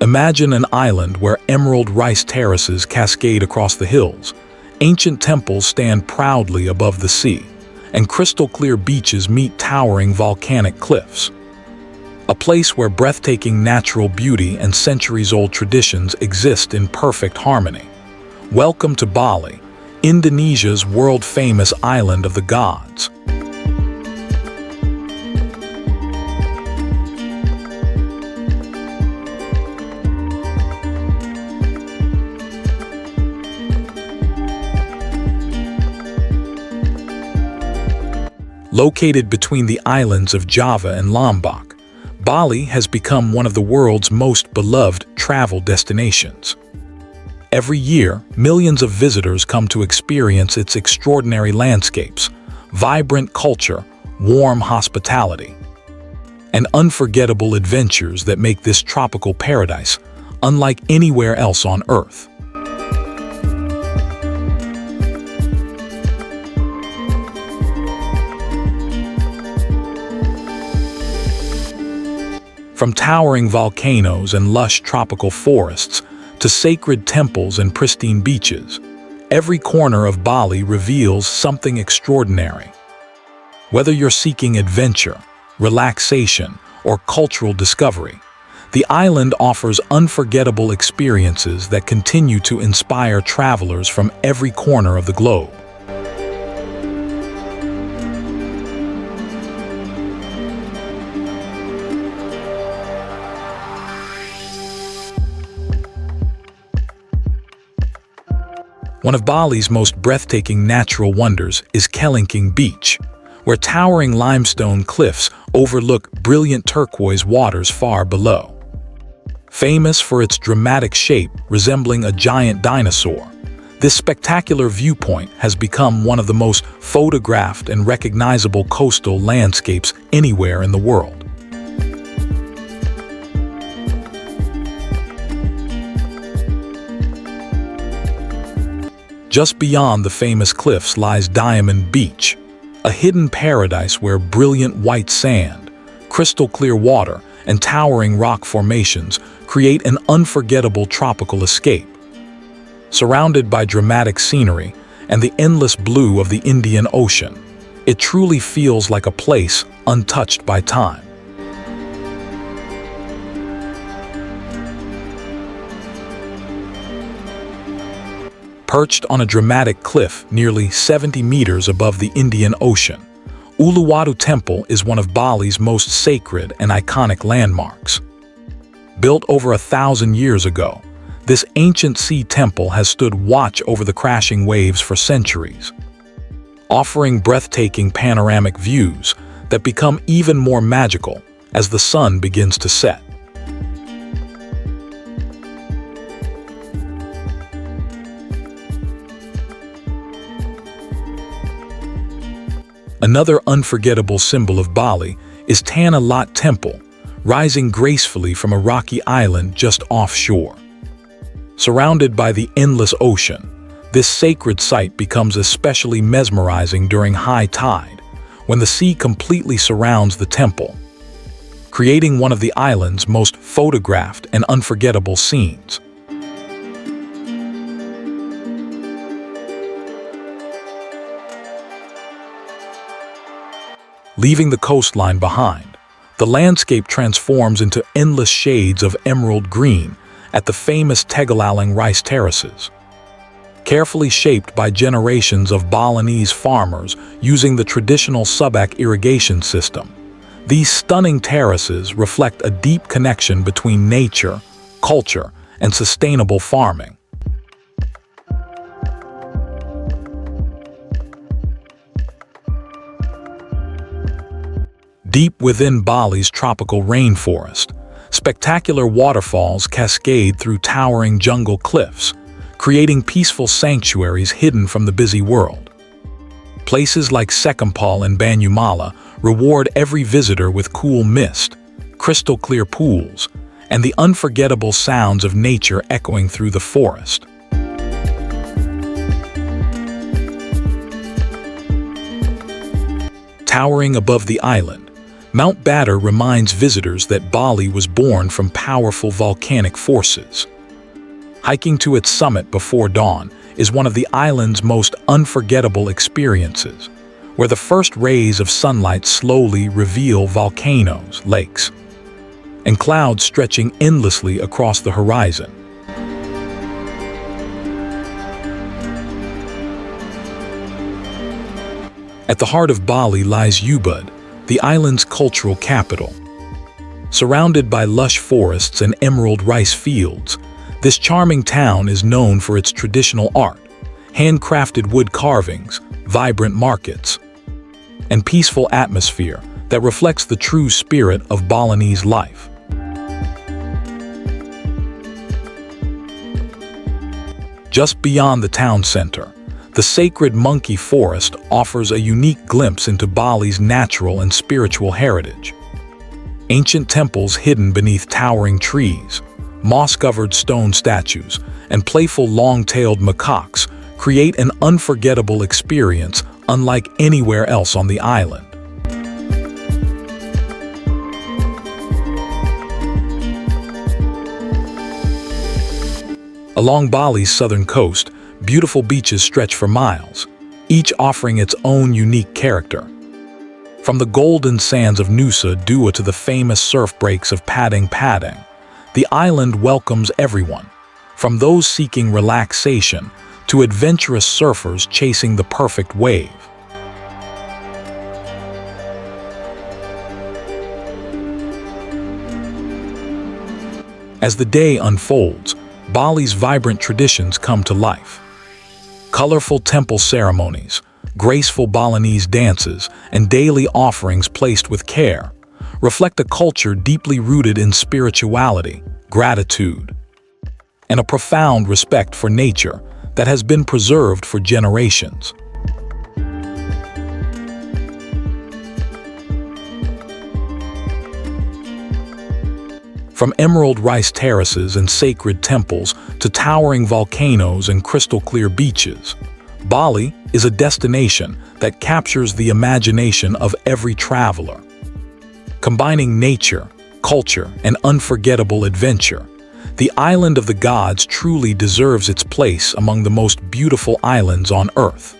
Imagine an island where emerald rice terraces cascade across the hills, ancient temples stand proudly above the sea, and crystal-clear beaches meet towering volcanic cliffs. A place where breathtaking natural beauty and centuries-old traditions exist in perfect harmony. Welcome to Bali, Indonesia's world-famous island of the gods. Located between the islands of Java and Lombok, Bali has become one of the world's most beloved travel destinations. Every year, millions of visitors come to experience its extraordinary landscapes, vibrant culture, warm hospitality, and unforgettable adventures that make this tropical paradise unlike anywhere else on Earth. From towering volcanoes and lush tropical forests to sacred temples and pristine beaches, every corner of Bali reveals something extraordinary. Whether you're seeking adventure, relaxation, or cultural discovery, the island offers unforgettable experiences that continue to inspire travelers from every corner of the globe. One of Bali's most breathtaking natural wonders is Kelingking Beach, where towering limestone cliffs overlook brilliant turquoise waters far below. Famous for its dramatic shape resembling a giant dinosaur, this spectacular viewpoint has become one of the most photographed and recognizable coastal landscapes anywhere in the world. Just beyond the famous cliffs lies Diamond Beach, a hidden paradise where brilliant white sand, crystal-clear water, and towering rock formations create an unforgettable tropical escape. Surrounded by dramatic scenery and the endless blue of the Indian Ocean, it truly feels like a place untouched by time. Perched on a dramatic cliff nearly 70 meters above the Indian Ocean, Uluwatu Temple is one of Bali's most sacred and iconic landmarks. Built over 1,000 years ago, this ancient sea temple has stood watch over the crashing waves for centuries, offering breathtaking panoramic views that become even more magical as the sun begins to set. Another unforgettable symbol of Bali is Tanah Temple, rising gracefully from a rocky island just offshore. Surrounded by the endless ocean, this sacred site becomes especially mesmerizing during high tide, when the sea completely surrounds the temple, creating one of the island's most photographed and unforgettable scenes. Leaving the coastline behind, the landscape transforms into endless shades of emerald green at the famous Tegallalang Rice Terraces. Carefully shaped by generations of Balinese farmers using the traditional subak irrigation system, these stunning terraces reflect a deep connection between nature, culture, and sustainable farming. Deep within Bali's tropical rainforest, spectacular waterfalls cascade through towering jungle cliffs, creating peaceful sanctuaries hidden from the busy world. Places like Sekampal and Banyumala reward every visitor with cool mist, crystal-clear pools, and the unforgettable sounds of nature echoing through the forest. Towering above the island, Mount Batur reminds visitors that Bali was born from powerful volcanic forces. Hiking to its summit before dawn is one of the island's most unforgettable experiences, where the first rays of sunlight slowly reveal volcanoes, lakes, and clouds stretching endlessly across the horizon. At the heart of Bali lies Ubud, the island's cultural capital. Surrounded by lush forests and emerald rice fields, this charming town is known for its traditional art, handcrafted wood carvings, vibrant markets, and peaceful atmosphere that reflects the true spirit of Balinese life. Just beyond the town center, the sacred monkey forest offers a unique glimpse into Bali's natural and spiritual heritage. Ancient temples hidden beneath towering trees, moss-covered stone statues, and playful long-tailed macaques create an unforgettable experience unlike anywhere else on the island. Along Bali's southern coast, beautiful beaches stretch for miles, each offering its own unique character. From the golden sands of Nusa Dua to the famous surf breaks of Padang Padang, the island welcomes everyone, from those seeking relaxation to adventurous surfers chasing the perfect wave. As the day unfolds, Bali's vibrant traditions come to life. Colorful temple ceremonies, graceful Balinese dances, and daily offerings placed with care reflect a culture deeply rooted in spirituality, gratitude, and a profound respect for nature that has been preserved for generations. From emerald rice terraces and sacred temples to towering volcanoes and crystal-clear beaches, Bali is a destination that captures the imagination of every traveler. Combining nature, culture, and unforgettable adventure, the island of the gods truly deserves its place among the most beautiful islands on Earth.